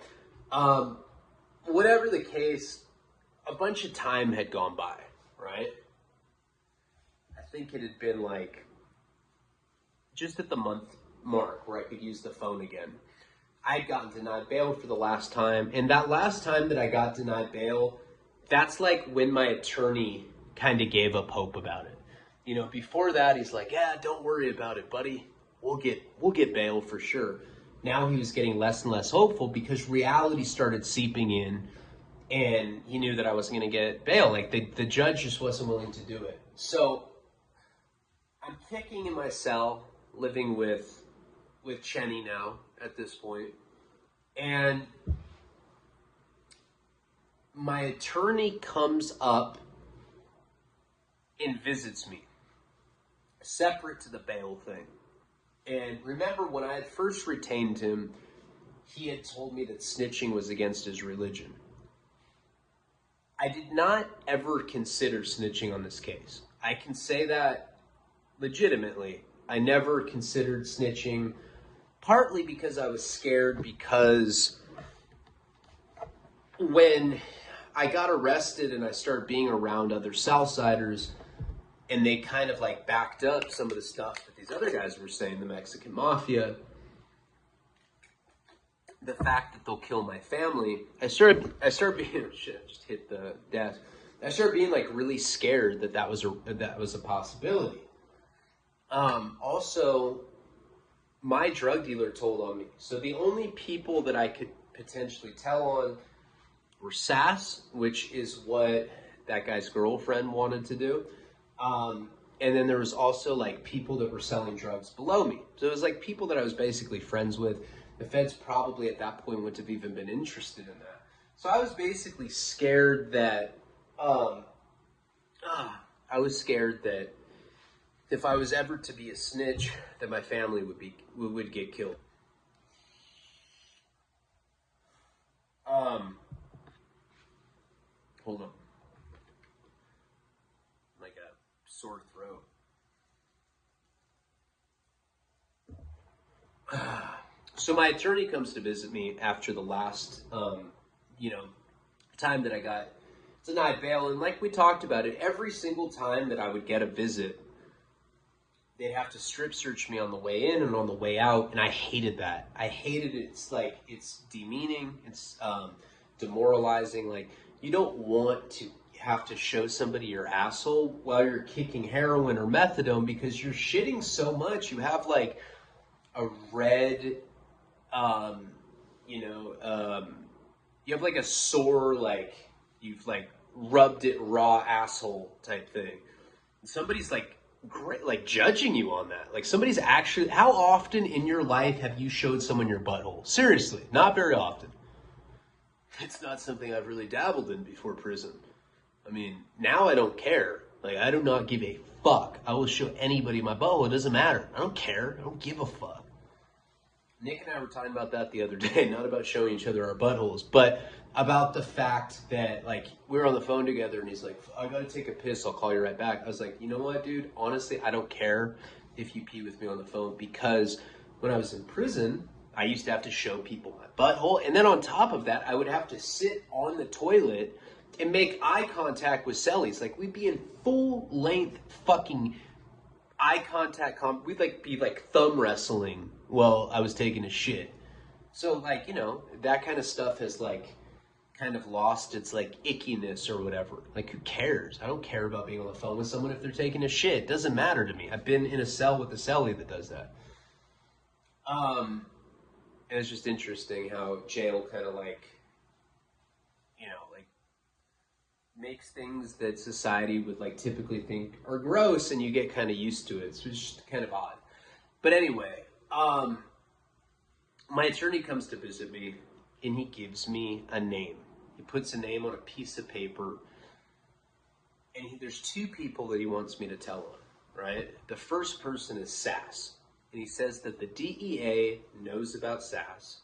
whatever the case, a bunch of time had gone by, right? I think it had been like just at the month mark where I could use the phone again. I had gotten denied bail for the last time, and that last time that I got denied bail, that's like when my attorney kind of gave up hope about it. Before that, he's like, yeah, don't worry about it, buddy. We'll get bail for sure. Now he was getting less and less hopeful because reality started seeping in, and he knew that I wasn't going to get bail. Like the judge just wasn't willing to do it. So I'm kicking in my cell, living with Chenny now at this point, and my attorney comes up and visits me, separate to the bail thing. And remember, when I had first retained him, he had told me that snitching was against his religion. I did not ever consider snitching on this case. I can say that legitimately. I never considered snitching, partly because I was scared, because when I got arrested and I started being around other Southsiders, and they kind of like backed up some of the stuff that these other guys were saying, the Mexican mafia, the fact that they'll kill my family, I started being, shit, just hit the desk. I started being like really scared that was a possibility. Also, my drug dealer told on me. So the only people that I could potentially tell on were Sass, which is what that guy's girlfriend wanted to do. And then there was also like people that were selling drugs below me. So it was like people that I was basically friends with. The feds probably at that point wouldn't have even been interested in that. So I was basically scared that, I was scared that if I was ever to be a snitch, that my family would get killed. Hold on. Like a sore throat. So my attorney comes to visit me after the last, time that I got denied bail. And like we talked about it, every single time that I would get a visit, they'd have to strip search me on the way in and on the way out. And I hated that. I hated it. It's like, it's demeaning. It's demoralizing. Like, you don't want to have to show somebody your asshole while you're kicking heroin or methadone because you're shitting so much. You have like a red, you have like a sore, like you've like rubbed it raw asshole type thing. And somebody's like great, like judging you on that. Like somebody's actually, how often in your life have you showed someone your butthole? Seriously, not very often. It's not something I've really dabbled in before prison. I mean, now I don't care. Like, I do not give a fuck. I will show anybody my butthole. It doesn't matter. I don't care. I don't give a fuck. Nick and I were talking about that the other day. Not about showing each other our buttholes, but about the fact that, like, we were on the phone together and he's like, I gotta take a piss. I'll call you right back. I was like, you know what, dude? Honestly, I don't care if you pee with me on the phone because when I was in prison, I used to have to show people my butthole. And then on top of that, I would have to sit on the toilet and make eye contact with cellies. Like, we'd be in full length fucking eye contact. We'd like be like thumb wrestling while I was taking a shit. So like, that kind of stuff has like kind of lost its like ickiness or whatever. Like, who cares? I don't care about being on the phone with someone if they're taking a shit. It doesn't matter to me. I've been in a cell with a cellie that does that. And it's just interesting how jail kind of like, like makes things that society would like typically think are gross and you get kind of used to it. So it's just kind of odd. But anyway, my attorney comes to visit me and he gives me a name. He puts a name on a piece of paper and there's two people that he wants me to tell on, right? The first person is Sass. And he says that the DEA knows about Sass.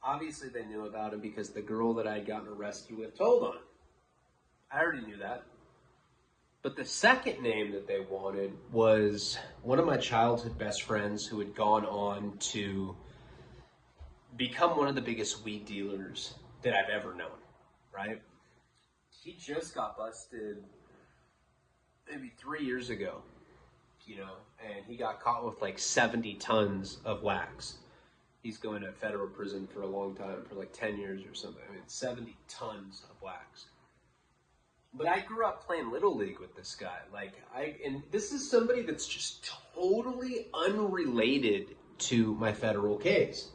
Obviously, they knew about him because the girl that I had gotten a rescue with told on him. I already knew that. But the second name that they wanted was one of my childhood best friends who had gone on to become one of the biggest weed dealers that I've ever known, right? He just got busted maybe 3 years ago. And he got caught with like 70 tons of wax. He's going to federal prison for a long time, for like 10 years or something. I mean, 70 tons of wax. But I grew up playing Little League with this guy. And this is somebody that's just totally unrelated to my federal case.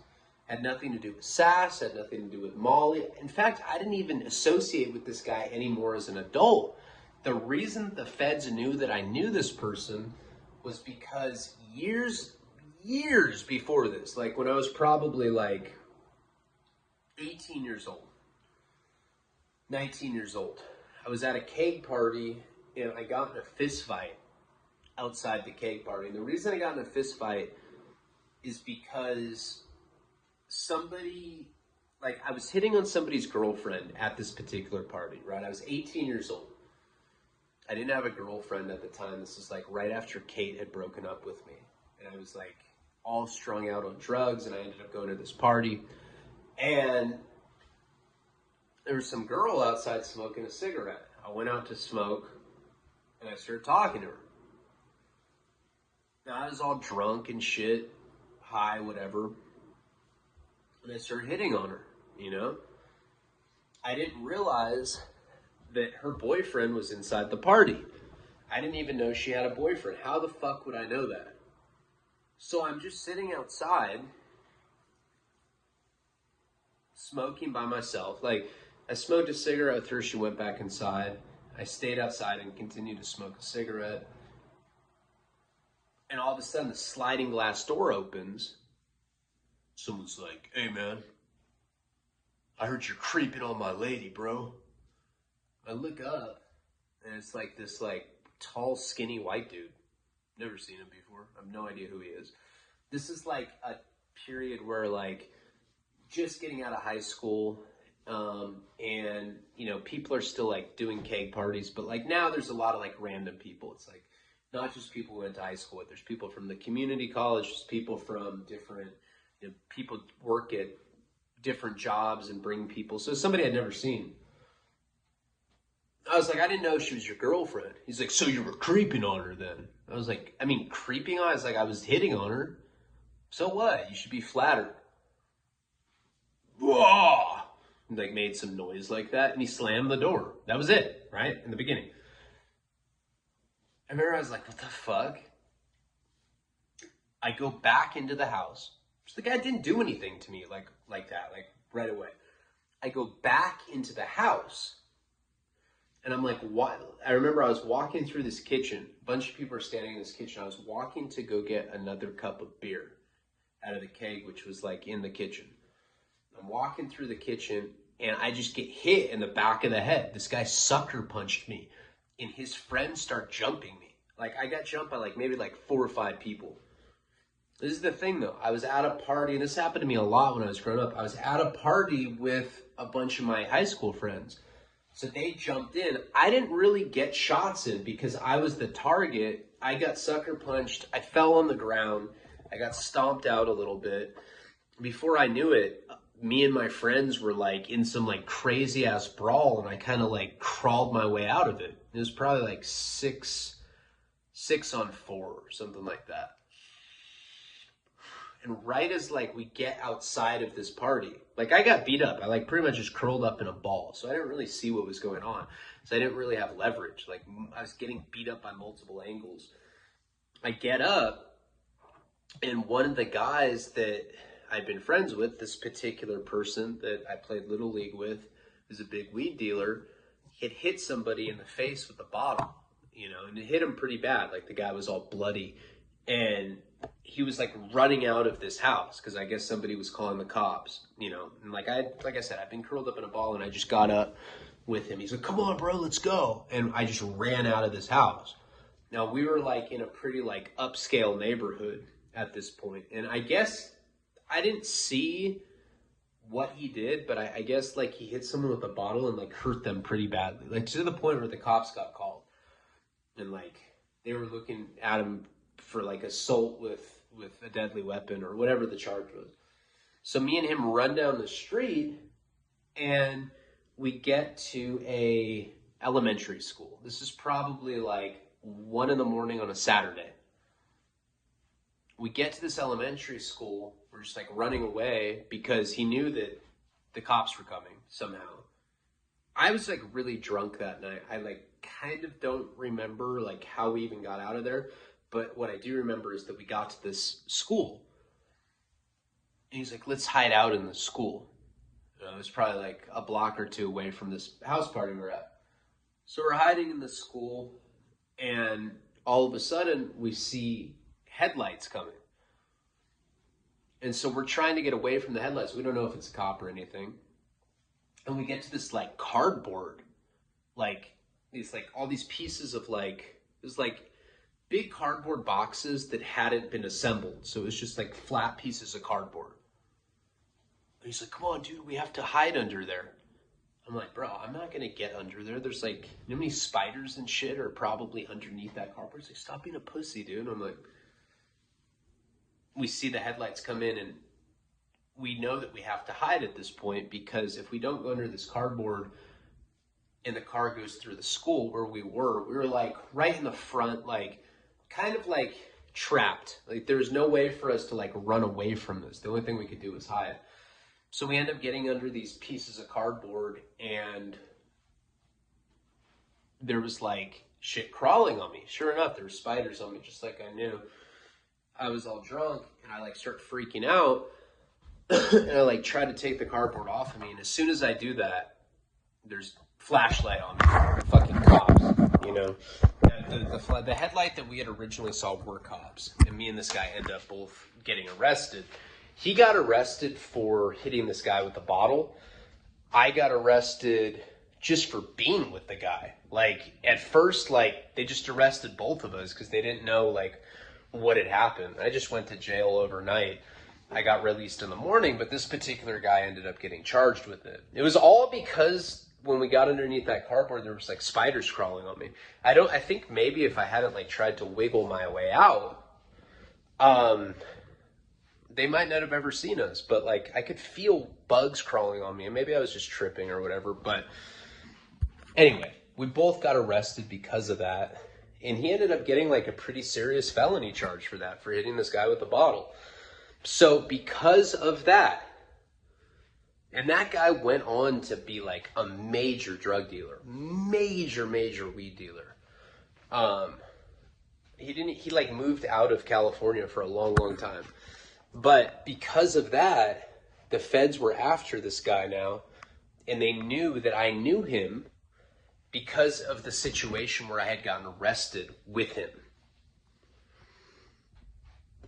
Had nothing to do with Sass, had nothing to do with Molly. In fact, I didn't even associate with this guy anymore as an adult. The reason the feds knew that I knew this person was because years before this, like when I was probably like 18 years old, 19 years old, I was at a keg party and I got in a fist fight outside the keg party. And the reason I got in a fist fight is because I was hitting on somebody's girlfriend at this particular party, right? I was 18 years old. I didn't have a girlfriend at the time. This is like right after Kate had broken up with me. And I was like all strung out on drugs and I ended up going to this party. And there was some girl outside smoking a cigarette. I went out to smoke and I started talking to her. Now I was all drunk and shit, high, whatever. And I started hitting on her, I didn't realize that her boyfriend was inside the party. I didn't even know she had a boyfriend. How the fuck would I know that? So I'm just sitting outside, smoking by myself. Like, I smoked a cigarette with her, she went back inside. I stayed outside and continued to smoke a cigarette. And all of a sudden the sliding glass door opens. Someone's like, "Hey man, I heard you're creeping on my lady, bro." I look up and it's like this like tall, skinny white dude. Never seen him before. I have no idea who he is. This is like a period where like just getting out of high school, and you know, people are still like doing keg parties, but like now there's a lot of like random people. It's like not just people who went to high school, but there's people from the community college, there's people from different, you know, people work at different jobs and bring people. So somebody I'd never seen. I was like, "I didn't know she was your girlfriend." He's like, "So you were creeping on her then?" I was like, "I mean, creeping on her?" I was like, "I was hitting on her. So what? You should be flattered." Whoa! He like made some noise like that, and he slammed the door. That was it, right? In the beginning. I remember I was like, "What the fuck?" I go back into the house. So the guy didn't do anything to me like that, like right away. I go back into the house. And I'm like, what? I remember I was walking through this kitchen. A bunch of people are standing in this kitchen. I was walking to go get another cup of beer out of the keg, which was like in the kitchen. I'm walking through the kitchen and I just get hit in the back of the head. This guy sucker punched me and his friends start jumping me. Like I got jumped by like maybe like 4 or 5 people. This is the thing though. I was at a party, and this happened to me a lot when I was growing up. I was at a party with a bunch of my high school friends. So they jumped in. I didn't really get shots in because I was the target. I got sucker punched. I fell on the ground. I got stomped out a little bit. Before I knew it, me and my friends were like in some like crazy ass brawl, and I kind of like crawled my way out of it. It was probably like 6-on-4 or something like that. And right as like we get outside of this party, like I got beat up. I like pretty much just curled up in a ball. So I didn't really see what was going on. So I didn't really have leverage. Like I was getting beat up by multiple angles. I get up, and one of the guys that I'd been friends with, this particular person that I played Little League with, who's a big weed dealer, had hit somebody in the face with a bottle, you know, and it hit him pretty bad. Like the guy was all bloody. And he was like running out of this house because I guess somebody was calling the cops, you know. And like I said, I've been curled up in a ball, and I just got up with him. He's like, "Come on, bro, let's go." And I just ran out of this house. Now we were like in a pretty like upscale neighborhood at this point, and I guess I didn't see what he did, but I guess like he hit someone with a bottle and like hurt them pretty badly, like to the point where the cops got called, and like they were looking at him for like assault with a deadly weapon or whatever the charge was. So me and him run down the street, and we get to a elementary school. This is probably like 1 a.m. on a Saturday. We get to this elementary school. We're just like running away because he knew that the cops were coming somehow. I was like really drunk that night. I like kind of don't remember like how we even got out of there. But what I do remember is that we got to this school. And he's like, "Let's hide out in the school." You know, it was probably like a block or 2 away from this house party we're at. So we're hiding in the school, and all of a sudden we see headlights coming. And so we're trying to get away from the headlights. We don't know if it's a cop or anything. And we get to this like cardboard, like these like all these pieces of like, it was like big cardboard boxes that hadn't been assembled. So it was just like flat pieces of cardboard. And he's like, "Come on, dude, we have to hide under there." I'm like, "Bro, I'm not going to get under there. There's like, you know how many spiders and shit are probably underneath that cardboard?" He's like, "Stop being a pussy, dude." And I'm like, we see the headlights come in, and we know that we have to hide at this point, because if we don't go under this cardboard and the car goes through the school where we were like right in the front, like kind of like trapped. Like there was no way for us to like run away from this. The only thing we could do was hide. So we end up getting under these pieces of cardboard, and there was like shit crawling on me. Sure enough, there were spiders on me, just like I knew. I was all drunk, and I like start freaking out, and I like try to take the cardboard off of me. And as soon as I do that, there's flashlight on me, fucking cops, you know. And the headlight that we had originally saw were cops, and me and this guy end up both getting arrested. He got arrested for hitting this guy with a bottle. I got arrested just for being with the guy. Like, at first, like, they just arrested both of us because they didn't know, like, what had happened. I just went to jail overnight. I got released in the morning, but this particular guy ended up getting charged with it. It was all because when we got underneath that cardboard, there was, like, spiders crawling on me. I think maybe if I hadn't, like, tried to wiggle my way out, they might not have ever seen us, but, like, I could feel bugs crawling on me, and maybe I was just tripping or whatever, but anyway, we both got arrested because of that, and he ended up getting, like, a pretty serious felony charge for that, for hitting this guy with a bottle. So because of that, and that guy went on to be, like, a major drug dealer, major weed dealer. He like moved out of California for a long time. But because of that, the feds were after this guy now, and they knew that I knew him because of the situation where I had gotten arrested with him.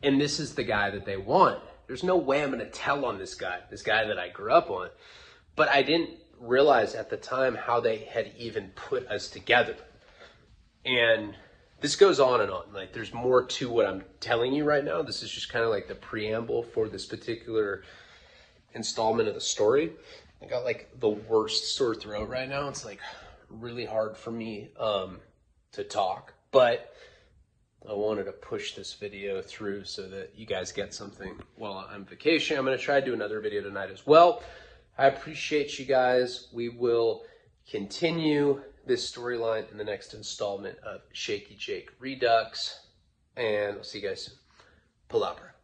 And this is the guy that they want. There's no way I'm going to tell on this guy that I grew up on. But I didn't realize at the time how they had even put us together. And this goes on and on. Like, there's more to what I'm telling you right now. This is just kind of like the preamble for this particular installment of the story. I got, like, the worst sore throat right now. It's, like, really hard for me to talk. But I wanted to push this video through so that you guys get something while I'm vacation. I'm going to try to do another video tonight as well. I appreciate you guys. We will continue this storyline in the next installment of Shaky Jake Redux. And I'll see you guys soon. Palabra.